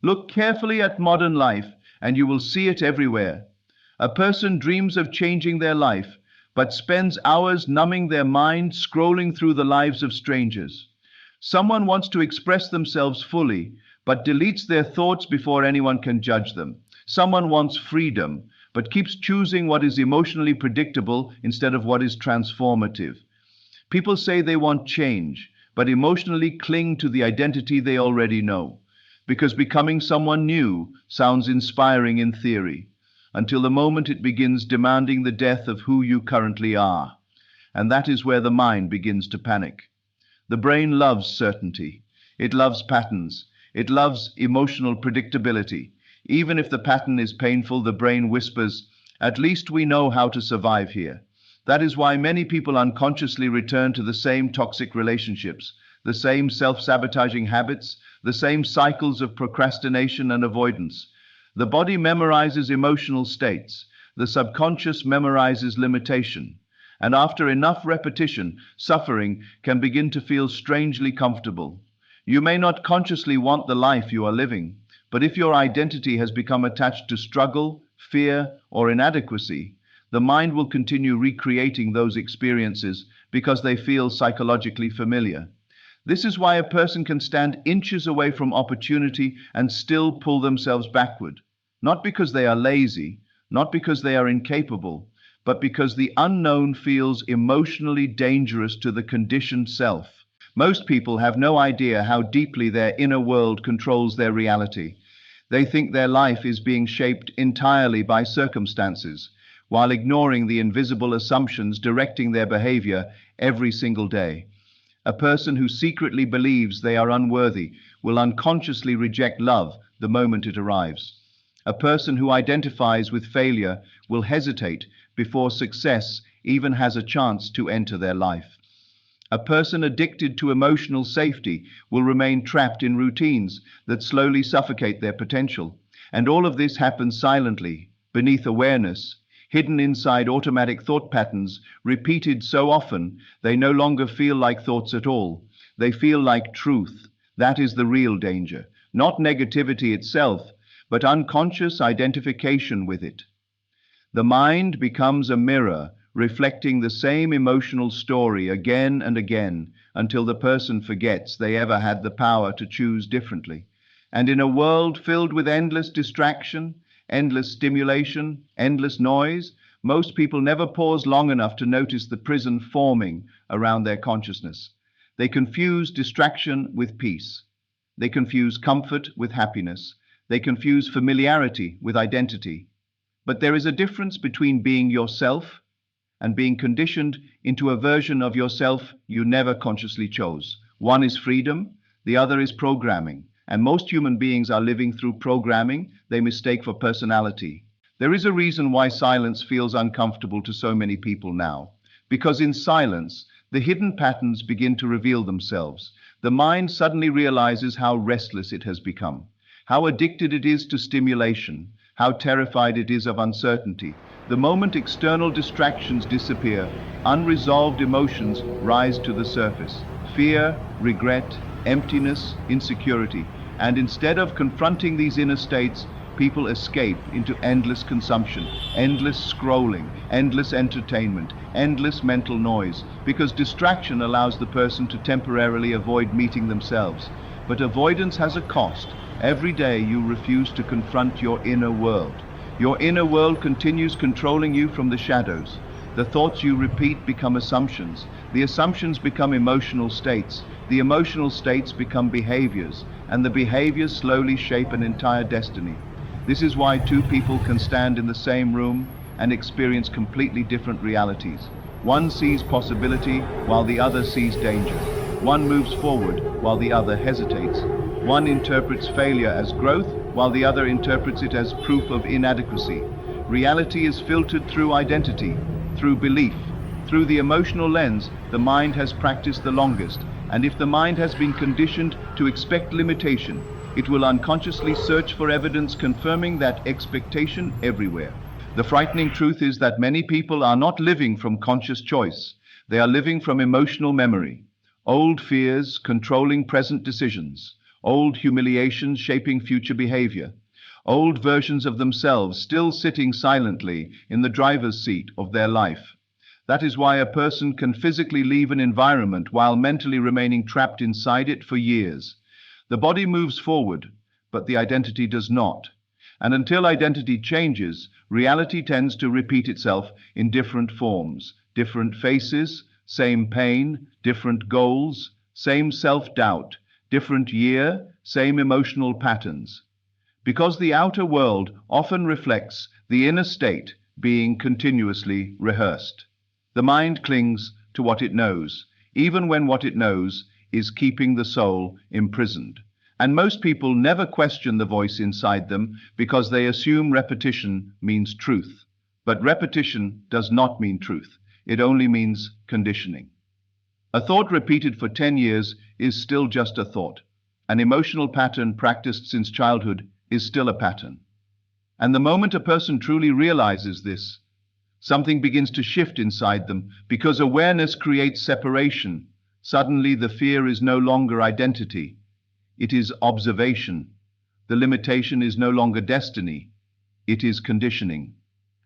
Look carefully at modern life, and you will see it everywhere. A person dreams of changing their life, but spends hours numbing their mind scrolling through the lives of strangers. Someone wants to express themselves fully, but deletes their thoughts before anyone can judge them. Someone wants freedom, but keeps choosing what is emotionally predictable instead of what is transformative. People say they want change, but emotionally cling to the identity they already know, because becoming someone new sounds inspiring in theory, until the moment it begins demanding the death of who you currently are. And that is where the mind begins to panic. The brain loves certainty. It loves patterns. It loves emotional predictability. Even if the pattern is painful, the brain whispers, "At least we know how to survive here." That is why many people unconsciously return to the same toxic relationships, the same self-sabotaging habits, the same cycles of procrastination and avoidance. The body memorizes emotional states. The subconscious memorizes limitation. And after enough repetition, suffering can begin to feel strangely comfortable. You may not consciously want the life you are living, but if your identity has become attached to struggle, fear, or inadequacy, the mind will continue recreating those experiences because they feel psychologically familiar. This is why a person can stand inches away from opportunity and still pull themselves backward. Not because they are lazy, not because they are incapable, but because the unknown feels emotionally dangerous to the conditioned self. Most people have no idea how deeply their inner world controls their reality. They think their life is being shaped entirely by circumstances, while ignoring the invisible assumptions directing their behavior every single day. A person who secretly believes they are unworthy will unconsciously reject love the moment it arrives. A person who identifies with failure will hesitate before success even has a chance to enter their life. A person addicted to emotional safety will remain trapped in routines that slowly suffocate their potential. And all of this happens silently, beneath awareness, hidden inside automatic thought patterns, repeated so often they no longer feel like thoughts at all. They feel like truth. That is the real danger. Not negativity itself, but unconscious identification with it. The mind becomes a mirror, reflecting the same emotional story again and again until the person forgets they ever had the power to choose differently. And in a world filled with endless distraction, endless stimulation, endless noise, most people never pause long enough to notice the prison forming around their consciousness. They confuse distraction with peace. They confuse comfort with happiness. They confuse familiarity with identity. But there is a difference between being yourself and being conditioned into a version of yourself you never consciously chose. One is freedom, the other is programming. And most human beings are living through programming they mistake for personality. There is a reason why silence feels uncomfortable to so many people now. Because in silence, the hidden patterns begin to reveal themselves. The mind suddenly realizes how restless it has become, how addicted it is to stimulation, how terrified it is of uncertainty. The moment external distractions disappear, unresolved emotions rise to the surface. Fear, regret, emptiness, insecurity. And instead of confronting these inner states, people escape into endless consumption, endless scrolling, endless entertainment, endless mental noise, because distraction allows the person to temporarily avoid meeting themselves. But avoidance has a cost. Every day you refuse to confront your inner world. Your inner world continues controlling you from the shadows. The thoughts you repeat become assumptions. The assumptions become emotional states. The emotional states become behaviors, and the behaviors slowly shape an entire destiny. This is why two people can stand in the same room and experience completely different realities. One sees possibility while the other sees danger. One moves forward while the other hesitates. One interprets failure as growth while the other interprets it as proof of inadequacy. Reality is filtered through identity, through belief, through the emotional lens the mind has practiced the longest. And if the mind has been conditioned to expect limitation, it will unconsciously search for evidence confirming that expectation everywhere. The frightening truth is that many people are not living from conscious choice. They are living from emotional memory, old fears controlling present decisions, old humiliations shaping future behavior, old versions of themselves still sitting silently in the driver's seat of their life. That is why a person can physically leave an environment while mentally remaining trapped inside it for years. The body moves forward, but the identity does not. And until identity changes, reality tends to repeat itself in different forms, different faces, same pain, different goals, same self-doubt, different year, same emotional patterns. Because the outer world often reflects the inner state being continuously rehearsed. The mind clings to what it knows, even when what it knows is keeping the soul imprisoned. And most people never question the voice inside them because they assume repetition means truth. But repetition does not mean truth. It only means conditioning. A thought repeated for 10 years is still just a thought. An emotional pattern practiced since childhood is still a pattern. And the moment a person truly realizes this, something begins to shift inside them because awareness creates separation. Suddenly the fear is no longer identity. It is observation. The limitation is no longer destiny. It is conditioning.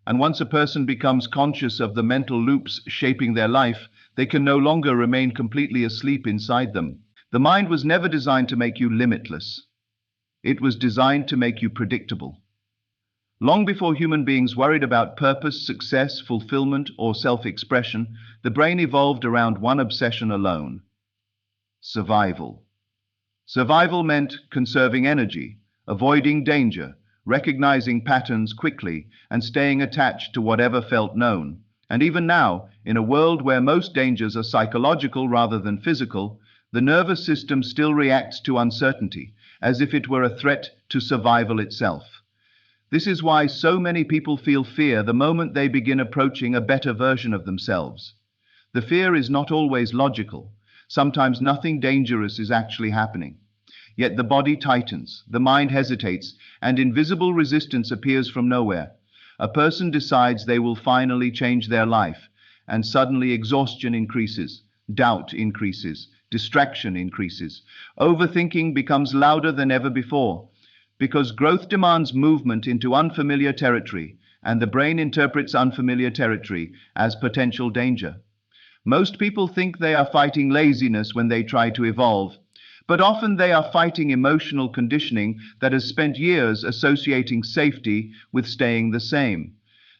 And once a person becomes conscious of the mental loops shaping their life, they can no longer remain completely asleep inside them. The mind was never designed to make you limitless. It was designed to make you predictable. Long before human beings worried about purpose, success, fulfillment, or self-expression, the brain evolved around one obsession alone: survival. Survival meant conserving energy, avoiding danger, recognizing patterns quickly, and staying attached to whatever felt known. And even now, in a world where most dangers are psychological rather than physical, the nervous system still reacts to uncertainty, as if it were a threat to survival itself. This is why so many people feel fear the moment they begin approaching a better version of themselves. The fear is not always logical. Sometimes nothing dangerous is actually happening. Yet the body tightens, the mind hesitates, and invisible resistance appears from nowhere. A person decides they will finally change their life, and suddenly exhaustion increases, doubt increases, distraction increases. Overthinking becomes louder than ever before, because growth demands movement into unfamiliar territory, and the brain interprets unfamiliar territory as potential danger. Most people think they are fighting laziness when they try to evolve, but often they are fighting emotional conditioning that has spent years associating safety with staying the same.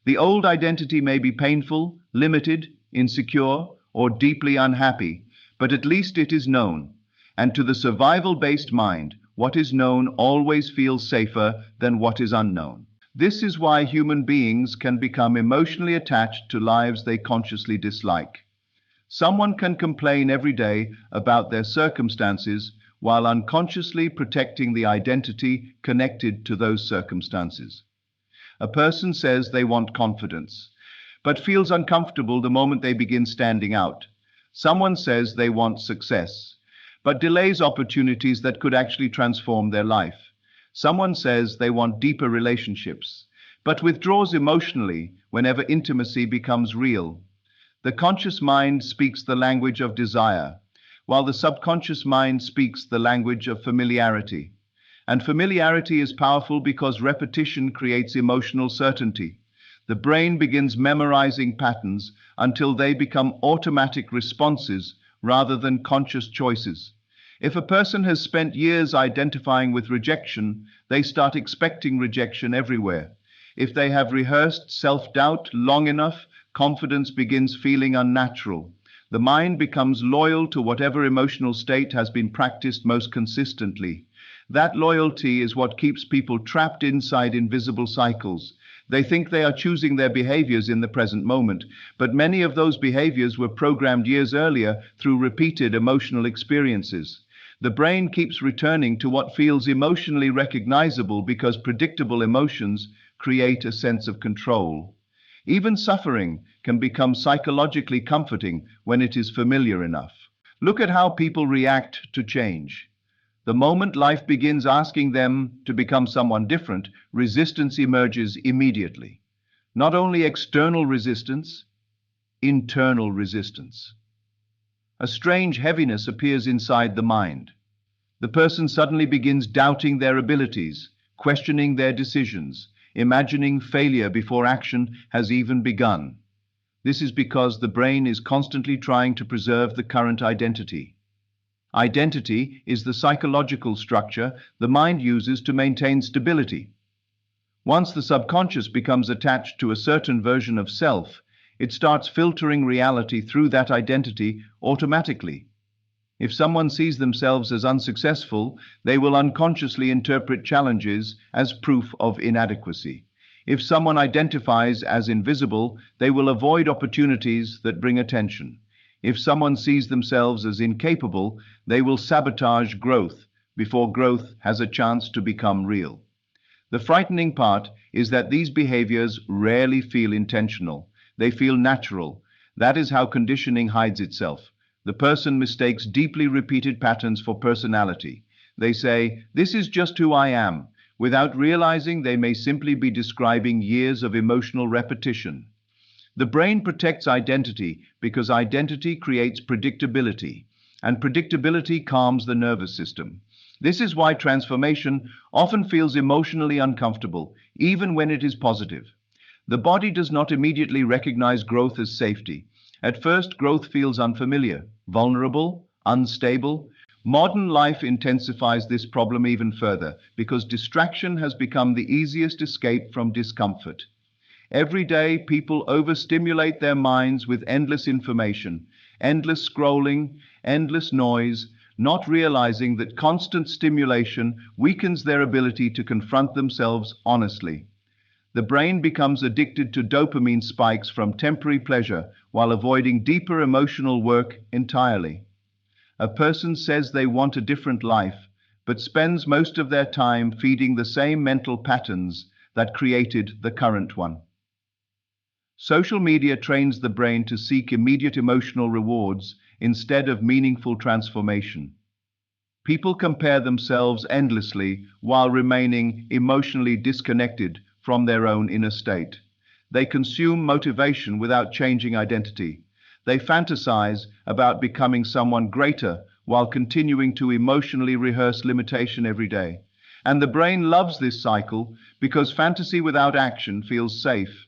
The old identity may be painful, limited, insecure, or deeply unhappy, but at least it is known. And to the survival-based mind, what is known always feels safer than what is unknown. This is why human beings can become emotionally attached to lives they consciously dislike. Someone can complain every day about their circumstances while unconsciously protecting the identity connected to those circumstances. A person says they want confidence, but feels uncomfortable the moment they begin standing out. Someone says they want success, but delays opportunities that could actually transform their life. Someone says they want deeper relationships, but withdraws emotionally whenever intimacy becomes real. The conscious mind speaks the language of desire, while the subconscious mind speaks the language of familiarity. And familiarity is powerful because repetition creates emotional certainty. The brain begins memorizing patterns until they become automatic responses rather than conscious choices. If a person has spent years identifying with rejection, they start expecting rejection everywhere. If they have rehearsed self-doubt long enough, confidence begins feeling unnatural. The mind becomes loyal to whatever emotional state has been practiced most consistently. That loyalty is what keeps people trapped inside invisible cycles. They think they are choosing their behaviors in the present moment, but many of those behaviors were programmed years earlier through repeated emotional experiences. The brain keeps returning to what feels emotionally recognizable because predictable emotions create a sense of control. Even suffering can become psychologically comforting when it is familiar enough. Look at how people react to change. The moment life begins asking them to become someone different, resistance emerges immediately. Not only external resistance, internal resistance. A strange heaviness appears inside the mind. The person suddenly begins doubting their abilities, questioning their decisions, imagining failure before action has even begun. This is because the brain is constantly trying to preserve the current identity. Identity is the psychological structure the mind uses to maintain stability. Once the subconscious becomes attached to a certain version of self, it starts filtering reality through that identity automatically. If someone sees themselves as unsuccessful, they will unconsciously interpret challenges as proof of inadequacy. If someone identifies as invisible, they will avoid opportunities that bring attention. If someone sees themselves as incapable, they will sabotage growth before growth has a chance to become real. The frightening part is that these behaviors rarely feel intentional. They feel natural. That is how conditioning hides itself. The person mistakes deeply repeated patterns for personality. They say, "This is just who I am," without realizing they may simply be describing years of emotional repetition. The brain protects identity because identity creates predictability, and predictability calms the nervous system. This is why transformation often feels emotionally uncomfortable, even when it is positive. The body does not immediately recognize growth as safety. At first, growth feels unfamiliar, vulnerable, unstable. Modern life intensifies this problem even further because distraction has become the easiest escape from discomfort. Every day, people overstimulate their minds with endless information, endless scrolling, endless noise, not realizing that constant stimulation weakens their ability to confront themselves honestly. The brain becomes addicted to dopamine spikes from temporary pleasure while avoiding deeper emotional work entirely. A person says they want a different life, but spends most of their time feeding the same mental patterns that created the current one. Social media trains the brain to seek immediate emotional rewards instead of meaningful transformation. People compare themselves endlessly while remaining emotionally disconnected from their own inner state. They consume motivation without changing identity. They fantasize about becoming someone greater while continuing to emotionally rehearse limitation every day. And the brain loves this cycle because fantasy without action feels safe.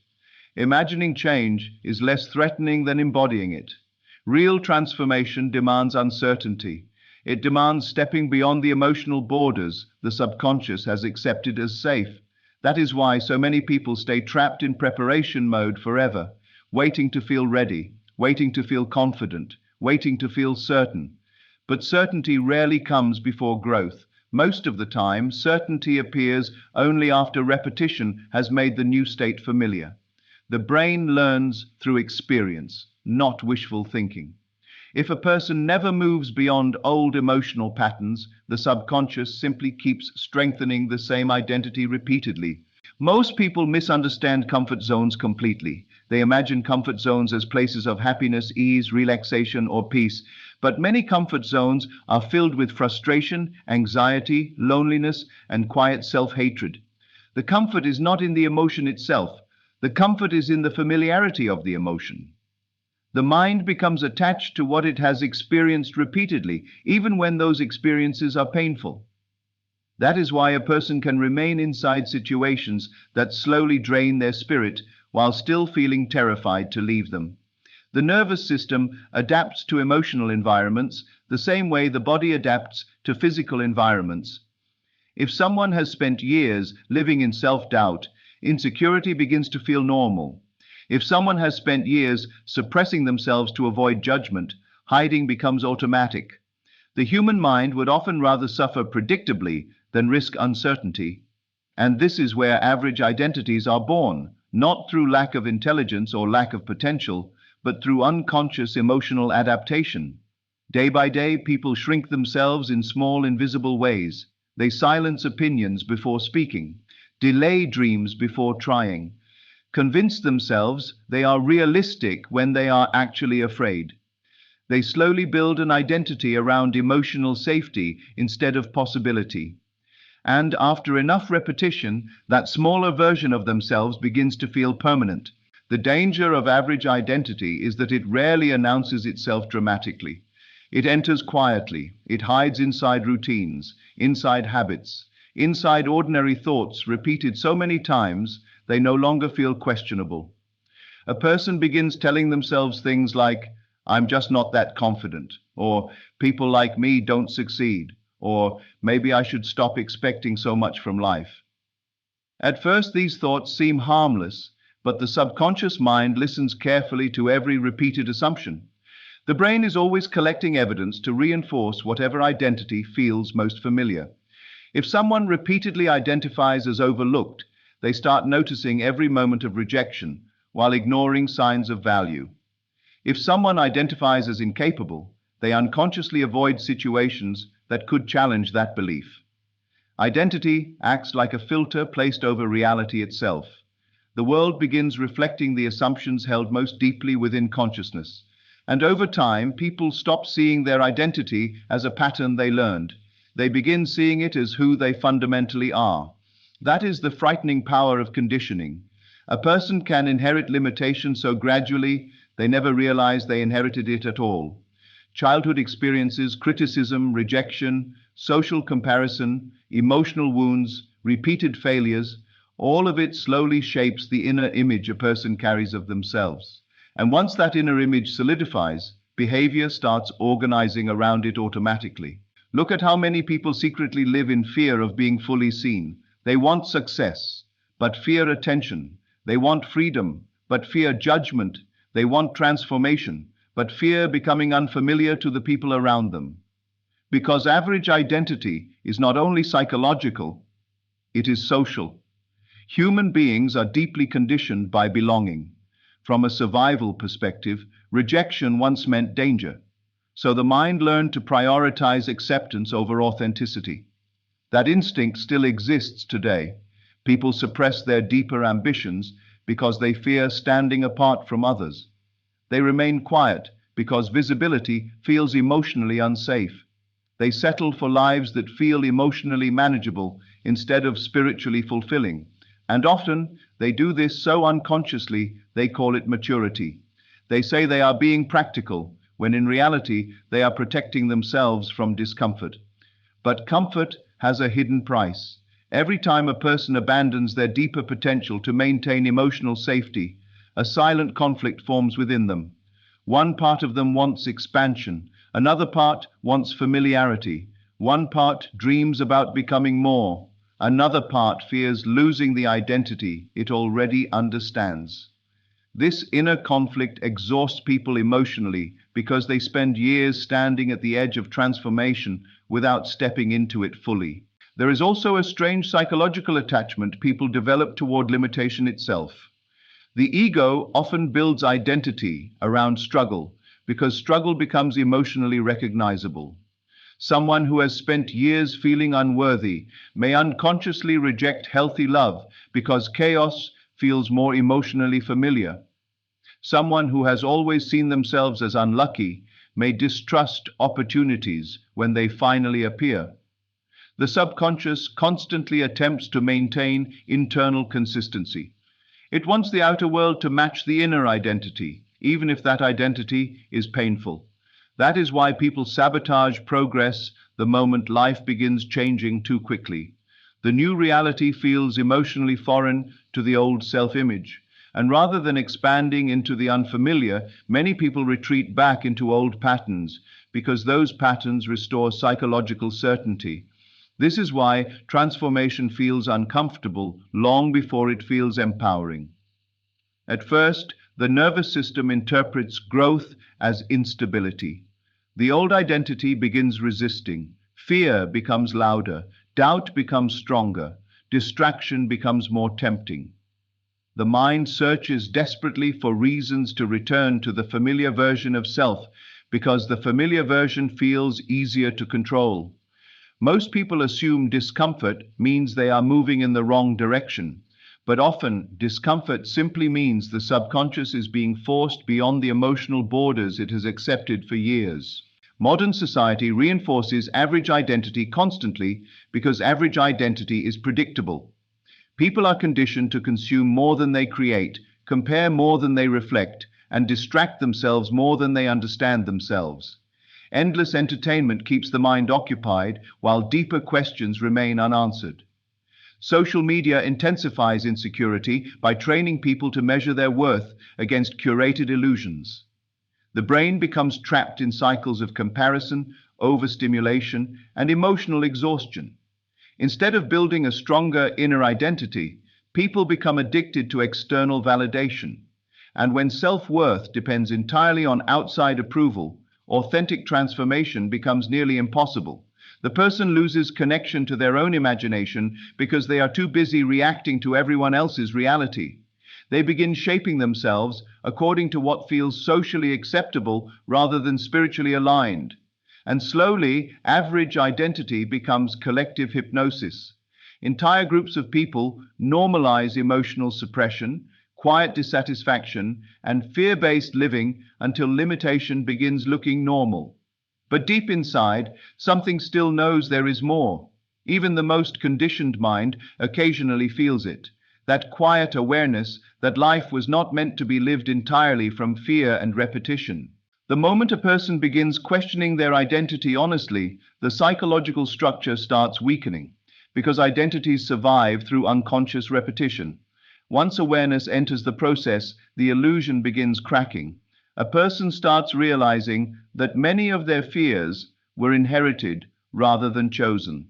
Imagining change is less threatening than embodying it. Real transformation demands uncertainty. It demands stepping beyond the emotional borders the subconscious has accepted as safe. That is why so many people stay trapped in preparation mode forever, waiting to feel ready, waiting to feel confident, waiting to feel certain. But certainty rarely comes before growth. Most of the time, certainty appears only after repetition has made the new state familiar. The brain learns through experience, not wishful thinking. If a person never moves beyond old emotional patterns, the subconscious simply keeps strengthening the same identity repeatedly. Most people misunderstand comfort zones completely. They imagine comfort zones as places of happiness, ease, relaxation, or peace. But many comfort zones are filled with frustration, anxiety, loneliness, and quiet self-hatred. The comfort is not in the emotion itself. The comfort is in the familiarity of the emotion. The mind becomes attached to what it has experienced repeatedly, even when those experiences are painful. That is why a person can remain inside situations that slowly drain their spirit while still feeling terrified to leave them. The nervous system adapts to emotional environments the same way the body adapts to physical environments. If someone has spent years living in self-doubt, insecurity begins to feel normal. If someone has spent years suppressing themselves to avoid judgment, hiding becomes automatic. The human mind would often rather suffer predictably than risk uncertainty. And this is where average identities are born, not through lack of intelligence or lack of potential, but through unconscious emotional adaptation. Day by day, people shrink themselves in small, invisible ways. They silence opinions before speaking, delay dreams before trying, convince themselves they are realistic when they are actually afraid. They slowly build an identity around emotional safety instead of possibility. And after enough repetition, that smaller version of themselves begins to feel permanent. The danger of average identity is that it rarely announces itself dramatically. It enters quietly. It hides inside routines, inside habits, inside ordinary thoughts repeated so many times they no longer feel questionable. A person begins telling themselves things like, I'm just not that confident, or people like me don't succeed, or maybe I should stop expecting so much from life. At first, these thoughts seem harmless, but the subconscious mind listens carefully to every repeated assumption. The brain is always collecting evidence to reinforce whatever identity feels most familiar. If someone repeatedly identifies as overlooked, they start noticing every moment of rejection while ignoring signs of value. If someone identifies as incapable, they unconsciously avoid situations that could challenge that belief. Identity acts like a filter placed over reality itself. The world begins reflecting the assumptions held most deeply within consciousness. And over time, people stop seeing their identity as a pattern they learned. They begin seeing it as who they fundamentally are. That is the frightening power of conditioning. A person can inherit limitation so gradually they never realize they inherited it at all. Childhood experiences, criticism, rejection, social comparison, emotional wounds, repeated failures, all of it slowly shapes the inner image a person carries of themselves. And once that inner image solidifies, behavior starts organizing around it automatically. Look at how many people secretly live in fear of being fully seen. They want success, but fear attention. They want freedom, but fear judgment. They want transformation, but fear becoming unfamiliar to the people around them. Because average identity is not only psychological, it is social. Human beings are deeply conditioned by belonging. From a survival perspective, rejection once meant danger. So the mind learned to prioritize acceptance over authenticity. That instinct still exists today. People suppress their deeper ambitions because they fear standing apart from others. They remain quiet because visibility feels emotionally unsafe. They settle for lives that feel emotionally manageable instead of spiritually fulfilling. And often they do this so unconsciously they call it maturity. They say they are being practical, when in reality they are protecting themselves from discomfort. But comfort has a hidden price. Every time a person abandons their deeper potential to maintain emotional safety, a silent conflict forms within them. One part of them wants expansion, another part wants familiarity, one part dreams about becoming more, another part fears losing the identity it already understands. This inner conflict exhausts people emotionally because they spend years standing at the edge of transformation without stepping into it fully. There is also a strange psychological attachment people develop toward limitation itself. The ego often builds identity around struggle because struggle becomes emotionally recognizable. Someone who has spent years feeling unworthy may unconsciously reject healthy love because chaos feels more emotionally familiar. Someone who has always seen themselves as unlucky may distrust opportunities when they finally appear. The subconscious constantly attempts to maintain internal consistency. It wants the outer world to match the inner identity, even if that identity is painful. That is why people sabotage progress the moment life begins changing too quickly. The new reality feels emotionally foreign to the old self-image. And rather than expanding into the unfamiliar, many people retreat back into old patterns because those patterns restore psychological certainty. This is why transformation feels uncomfortable long before it feels empowering. At first, the nervous system interprets growth as instability. The old identity begins resisting. Fear becomes louder. Doubt becomes stronger. Distraction becomes more tempting. The mind searches desperately for reasons to return to the familiar version of self because the familiar version feels easier to control. Most people assume discomfort means they are moving in the wrong direction, but often discomfort simply means the subconscious is being forced beyond the emotional borders it has accepted for years. Modern society reinforces average identity constantly because average identity is predictable. People are conditioned to consume more than they create, compare more than they reflect, and distract themselves more than they understand themselves. Endless entertainment keeps the mind occupied while deeper questions remain unanswered. Social media intensifies insecurity by training people to measure their worth against curated illusions. The brain becomes trapped in cycles of comparison, overstimulation, and emotional exhaustion. Instead of building a stronger inner identity, people become addicted to external validation. And when self-worth depends entirely on outside approval, authentic transformation becomes nearly impossible. The person loses connection to their own imagination because they are too busy reacting to everyone else's reality. They begin shaping themselves according to what feels socially acceptable rather than spiritually aligned. And slowly, average identity becomes collective hypnosis. Entire groups of people normalize emotional suppression, quiet dissatisfaction, and fear-based living until limitation begins looking normal. But deep inside, something still knows there is more. Even the most conditioned mind occasionally feels it. That quiet awareness that life was not meant to be lived entirely from fear and repetition. The moment a person begins questioning their identity honestly, the psychological structure starts weakening, because identities survive through unconscious repetition. Once awareness enters the process, the illusion begins cracking. A person starts realizing that many of their fears were inherited rather than chosen.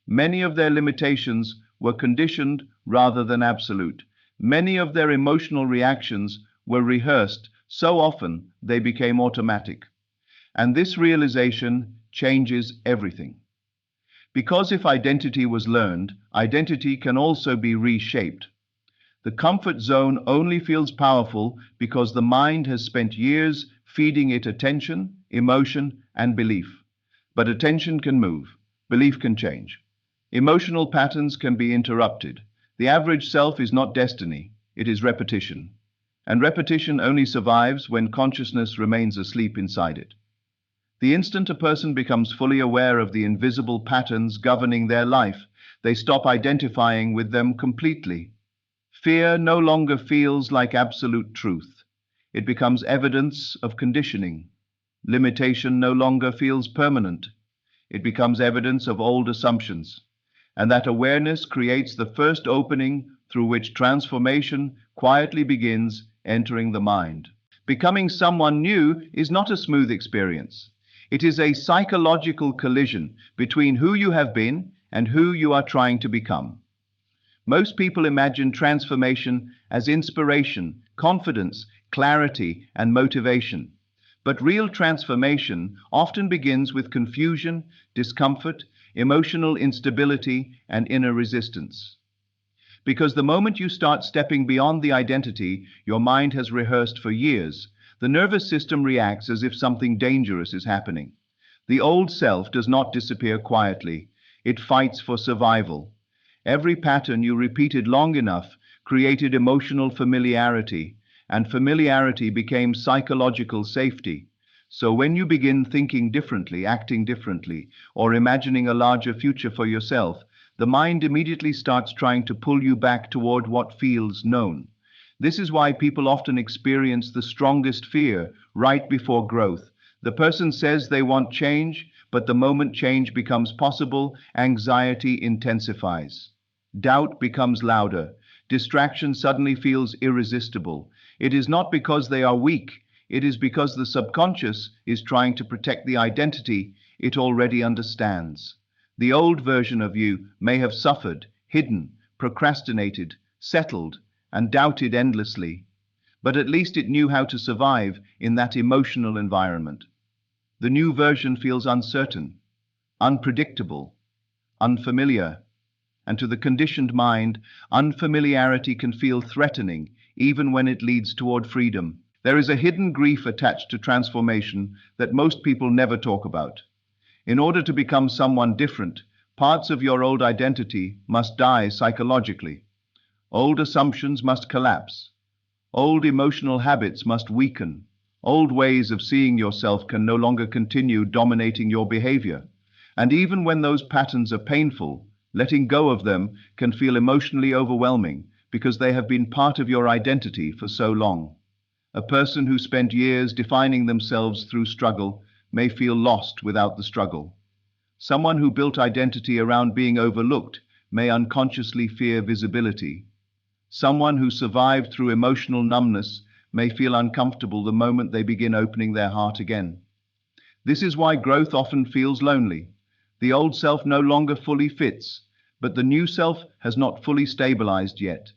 Many of their limitations were conditioned rather than absolute. Many of their emotional reactions were rehearsed so often they became automatic. And this realization changes everything. Because if identity was learned, identity can also be reshaped. The comfort zone only feels powerful because the mind has spent years feeding it attention, emotion, and belief. But attention can move, belief can change. Emotional patterns can be interrupted. The average self is not destiny, it is repetition. And repetition only survives when consciousness remains asleep inside it. The instant a person becomes fully aware of the invisible patterns governing their life, they stop identifying with them completely. Fear no longer feels like absolute truth. It becomes evidence of conditioning. Limitation no longer feels permanent. It becomes evidence of old assumptions. And that awareness creates the first opening through which transformation quietly begins entering the mind. Becoming someone new is not a smooth experience. It is a psychological collision between who you have been and who you are trying to become. Most people imagine transformation as inspiration, confidence, clarity, and motivation. But real transformation often begins with confusion, discomfort, emotional instability, and inner resistance. Because the moment you start stepping beyond the identity your mind has rehearsed for years, the nervous system reacts as if something dangerous is happening. The old self does not disappear quietly. It fights for survival. Every pattern you repeated long enough created emotional familiarity, and familiarity became psychological safety. So when you begin thinking differently, acting differently, or imagining a larger future for yourself, the mind immediately starts trying to pull you back toward what feels known. This is why people often experience the strongest fear right before growth. The person says they want change, but the moment change becomes possible, anxiety intensifies. Doubt becomes louder. Distraction suddenly feels irresistible. It is not because they are weak. It is because the subconscious is trying to protect the identity it already understands. The old version of you may have suffered, hidden, procrastinated, settled, and doubted endlessly. But at least it knew how to survive in that emotional environment. The new version feels uncertain, unpredictable, unfamiliar. And to the conditioned mind, unfamiliarity can feel threatening, even when it leads toward freedom. There is a hidden grief attached to transformation that most people never talk about. In order to become someone different, parts of your old identity must die psychologically. Old assumptions must collapse. Old emotional habits must weaken. Old ways of seeing yourself can no longer continue dominating your behavior. And even when those patterns are painful, letting go of them can feel emotionally overwhelming because they have been part of your identity for so long. A person who spent years defining themselves through struggle may feel lost without the struggle. Someone who built identity around being overlooked may unconsciously fear visibility. Someone who survived through emotional numbness may feel uncomfortable the moment they begin opening their heart again. This is why growth often feels lonely. The old self no longer fully fits, but the new self has not fully stabilized yet.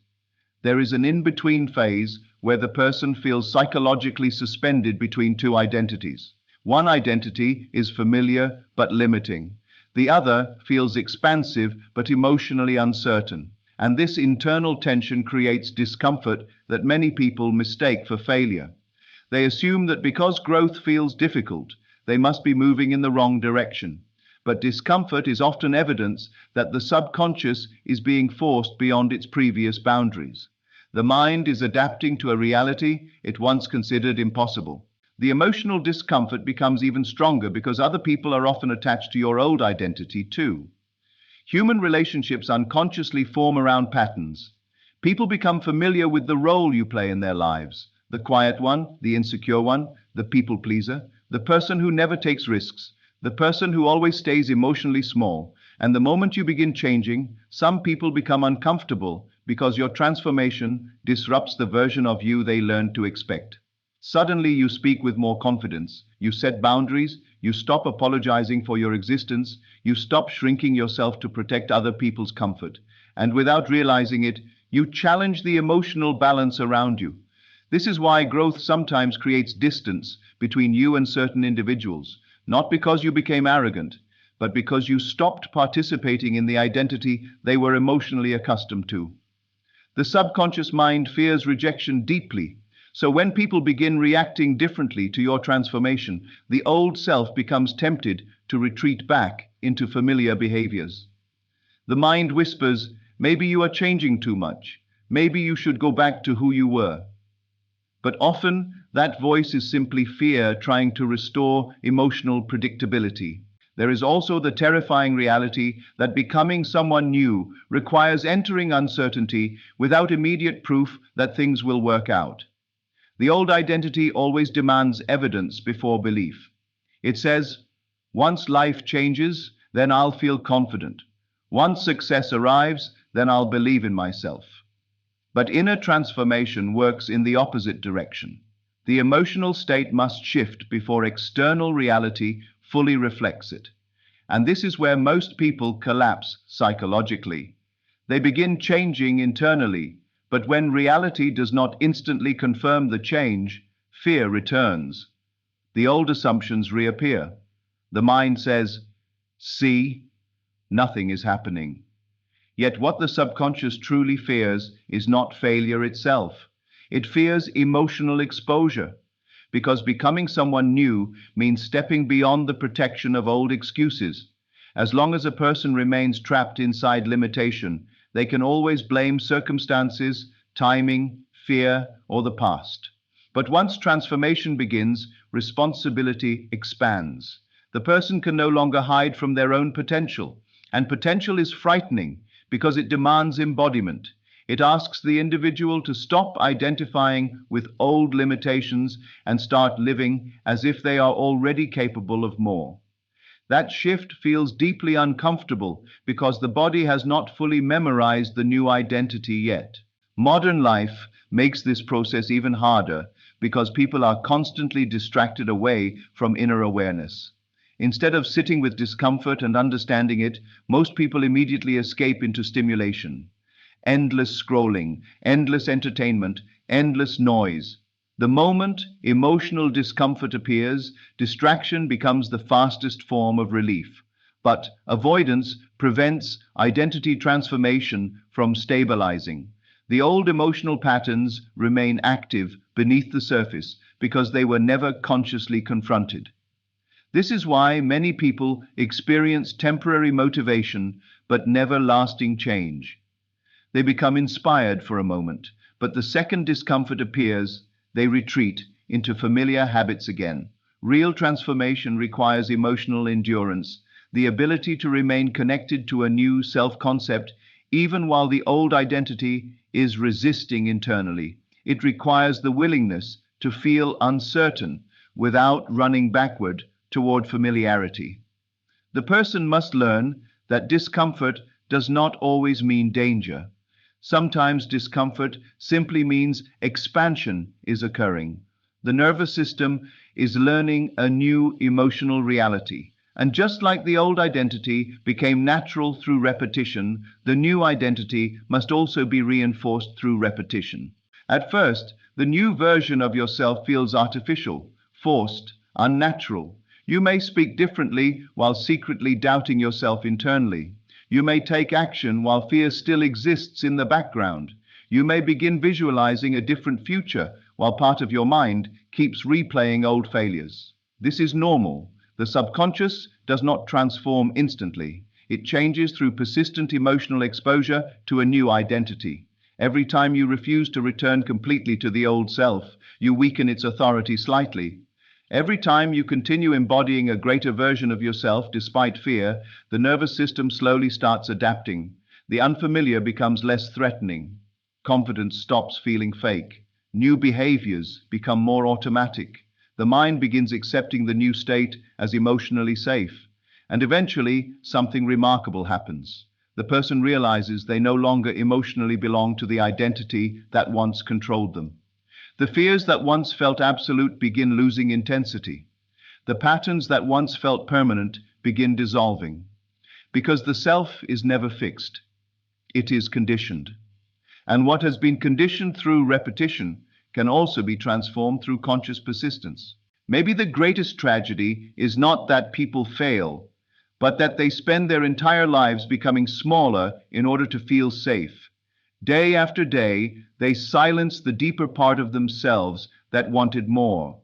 There is an in-between phase where the person feels psychologically suspended between two identities. One identity is familiar but limiting. The other feels expansive but emotionally uncertain. And this internal tension creates discomfort that many people mistake for failure. They assume that because growth feels difficult, they must be moving in the wrong direction. But discomfort is often evidence that the subconscious is being forced beyond its previous boundaries. The mind is adapting to a reality it once considered impossible. The emotional discomfort becomes even stronger because other people are often attached to your old identity too. Human relationships unconsciously form around patterns. People become familiar with the role you play in their lives: the quiet one, the insecure one, the people pleaser, the person who never takes risks, the person who always stays emotionally small. And the moment you begin changing, some people become uncomfortable because your transformation disrupts the version of you they learned to expect. Suddenly you speak with more confidence, you set boundaries, you stop apologizing for your existence, you stop shrinking yourself to protect other people's comfort, and without realizing it, you challenge the emotional balance around you. This is why growth sometimes creates distance between you and certain individuals, not because you became arrogant, but because you stopped participating in the identity they were emotionally accustomed to. The subconscious mind fears rejection deeply. So when people begin reacting differently to your transformation, the old self becomes tempted to retreat back into familiar behaviors. The mind whispers, maybe you are changing too much. Maybe you should go back to who you were. But often that voice is simply fear trying to restore emotional predictability. There is also the terrifying reality that becoming someone new requires entering uncertainty without immediate proof that things will work out. The old identity always demands evidence before belief. It says, once life changes, then I'll feel confident. Once success arrives, then I'll believe in myself. But inner transformation works in the opposite direction. The emotional state must shift before external reality fully reflects it. And this is where most people collapse psychologically. They begin changing internally, but when reality does not instantly confirm the change, fear returns. The old assumptions reappear. The mind says, see, nothing is happening. Yet what the subconscious truly fears is not failure itself. It fears emotional exposure, because becoming someone new means stepping beyond the protection of old excuses. As long as a person remains trapped inside limitation, they can always blame circumstances, timing, fear, or the past. But once transformation begins, responsibility expands. The person can no longer hide from their own potential, and potential is frightening because it demands embodiment. It asks the individual to stop identifying with old limitations and start living as if they are already capable of more. That shift feels deeply uncomfortable because the body has not fully memorized the new identity yet. Modern life makes this process even harder because people are constantly distracted away from inner awareness. Instead of sitting with discomfort and understanding it, most people immediately escape into stimulation. Endless scrolling, endless entertainment, endless noise. The moment emotional discomfort appears, distraction becomes the fastest form of relief. But avoidance prevents identity transformation from stabilizing. The old emotional patterns remain active beneath the surface because they were never consciously confronted. This is why many people experience temporary motivation but never lasting change. They become inspired for a moment, but the second discomfort appears, they retreat into familiar habits again. Real transformation requires emotional endurance, the ability to remain connected to a new self-concept even while the old identity is resisting internally. It requires the willingness to feel uncertain without running backward toward familiarity. The person must learn that discomfort does not always mean danger. Sometimes discomfort simply means expansion is occurring. The nervous system is learning a new emotional reality. And just like the old identity became natural through repetition, the new identity must also be reinforced through repetition. At first, the new version of yourself feels artificial, forced, unnatural. You may speak differently while secretly doubting yourself internally. You may take action while fear still exists in the background. You may begin visualizing a different future while part of your mind keeps replaying old failures. This is normal. The subconscious does not transform instantly. It changes through persistent emotional exposure to a new identity. Every time you refuse to return completely to the old self, you weaken its authority slightly. Every time you continue embodying a greater version of yourself despite fear, the nervous system slowly starts adapting. The unfamiliar becomes less threatening. Confidence stops feeling fake. New behaviors become more automatic. The mind begins accepting the new state as emotionally safe. And eventually, something remarkable happens. The person realizes they no longer emotionally belong to the identity that once controlled them. The fears that once felt absolute begin losing intensity. The patterns that once felt permanent begin dissolving. Because the self is never fixed. It is conditioned. And what has been conditioned through repetition can also be transformed through conscious persistence. Maybe the greatest tragedy is not that people fail, but that they spend their entire lives becoming smaller in order to feel safe. Day after day, they silence the deeper part of themselves that wanted more.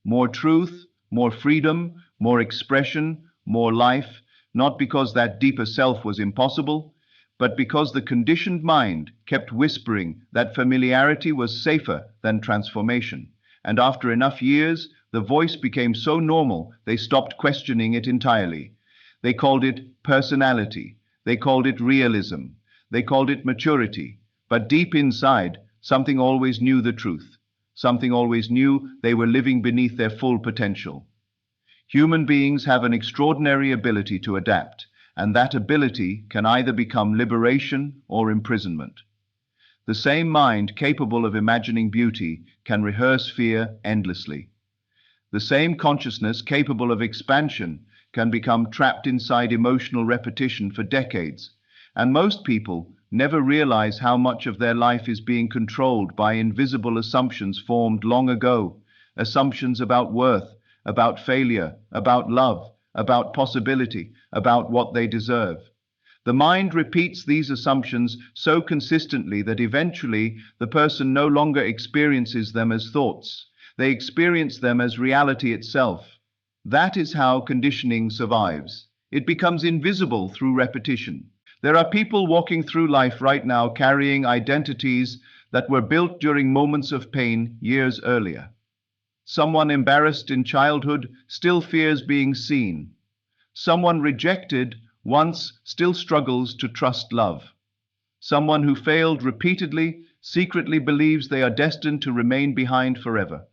More truth, more freedom, more expression, more life, not because that deeper self was impossible, but because the conditioned mind kept whispering that familiarity was safer than transformation. And after enough years, the voice became so normal, they stopped questioning it entirely. They called it personality. They called it realism. They called it maturity. But deep inside, something always knew the truth. Something always knew they were living beneath their full potential. Human beings have an extraordinary ability to adapt, and that ability can either become liberation or imprisonment. The same mind capable of imagining beauty can rehearse fear endlessly. The same consciousness capable of expansion can become trapped inside emotional repetition for decades, and most people never realize how much of their life is being controlled by invisible assumptions formed long ago, assumptions about worth, about failure, about love, about possibility, about what they deserve. The mind repeats these assumptions so consistently that eventually the person no longer experiences them as thoughts. They experience them as reality itself. That is how conditioning survives. It becomes invisible through repetition. There are people walking through life right now carrying identities that were built during moments of pain years earlier. Someone embarrassed in childhood still fears being seen. Someone rejected once still struggles to trust love. Someone who failed repeatedly secretly believes they are destined to remain behind forever.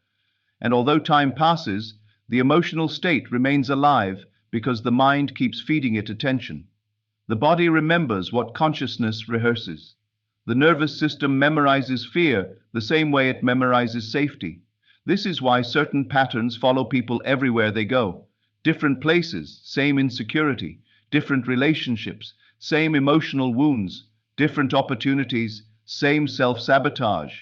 And although time passes, the emotional state remains alive because the mind keeps feeding it attention. The body remembers what consciousness rehearses. The nervous system memorizes fear the same way it memorizes safety. This is why certain patterns follow people everywhere they go. Different places, same insecurity. Different relationships, same emotional wounds. Different opportunities, same self-sabotage.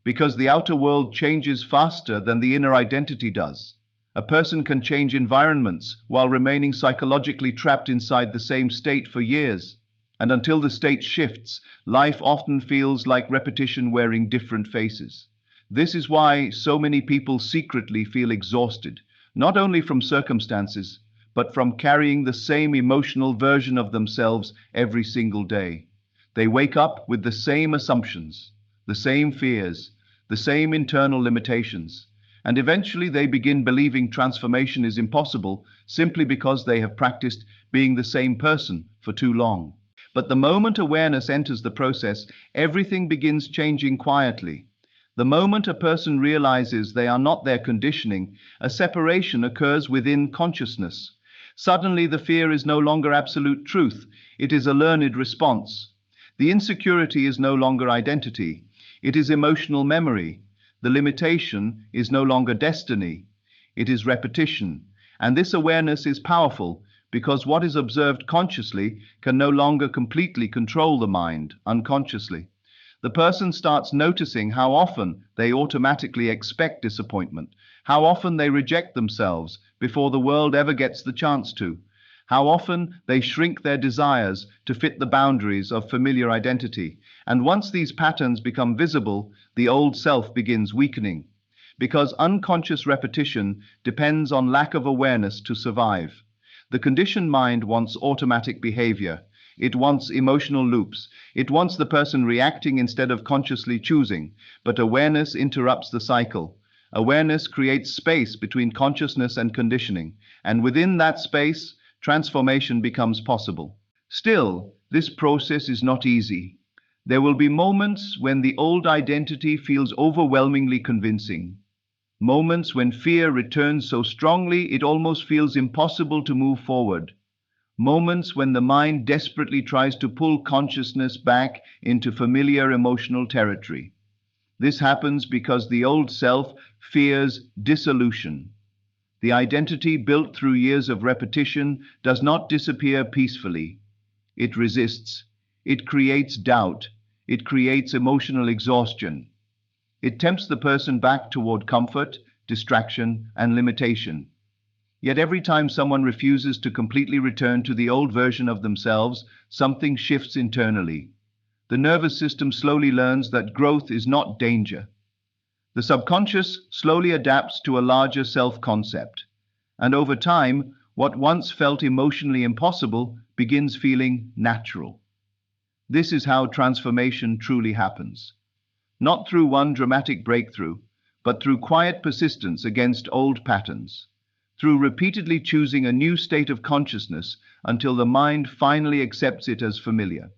Because the outer world changes faster than the inner identity does. A person can change environments while remaining psychologically trapped inside the same state for years. And until the state shifts, life often feels like repetition wearing different faces. This is why so many people secretly feel exhausted, not only from circumstances, but from carrying the same emotional version of themselves every single day. They wake up with the same assumptions, the same fears, the same internal limitations. And eventually they begin believing transformation is impossible simply because they have practiced being the same person for too long. But the moment awareness enters the process, everything begins changing quietly. The moment a person realizes they are not their conditioning, a separation occurs within consciousness. Suddenly, the fear is no longer absolute truth, it is a learned response. The insecurity is no longer identity, it is emotional memory. The limitation is no longer destiny, it is repetition. And this awareness is powerful because what is observed consciously can no longer completely control the mind unconsciously. The person starts noticing how often they automatically expect disappointment, how often they reject themselves before the world ever gets the chance to, how often they shrink their desires to fit the boundaries of familiar identity. And once these patterns become visible, the old self begins weakening, because unconscious repetition depends on lack of awareness to survive. The conditioned mind wants automatic behavior. It wants emotional loops. It wants the person reacting instead of consciously choosing. But awareness interrupts the cycle. Awareness creates space between consciousness and conditioning, and within that space, transformation becomes possible. Still, this process is not easy. There will be moments when the old identity feels overwhelmingly convincing. Moments when fear returns so strongly it almost feels impossible to move forward. Moments when the mind desperately tries to pull consciousness back into familiar emotional territory. This happens because the old self fears dissolution. The identity built through years of repetition does not disappear peacefully. It resists. It creates doubt. It creates emotional exhaustion. It tempts the person back toward comfort, distraction, and limitation. Yet every time someone refuses to completely return to the old version of themselves, something shifts internally. The nervous system slowly learns that growth is not danger. The subconscious slowly adapts to a larger self-concept. And over time, what once felt emotionally impossible begins feeling natural. This is how transformation truly happens. Not through one dramatic breakthrough, but through quiet persistence against old patterns, through repeatedly choosing a new state of consciousness until the mind finally accepts it as familiar.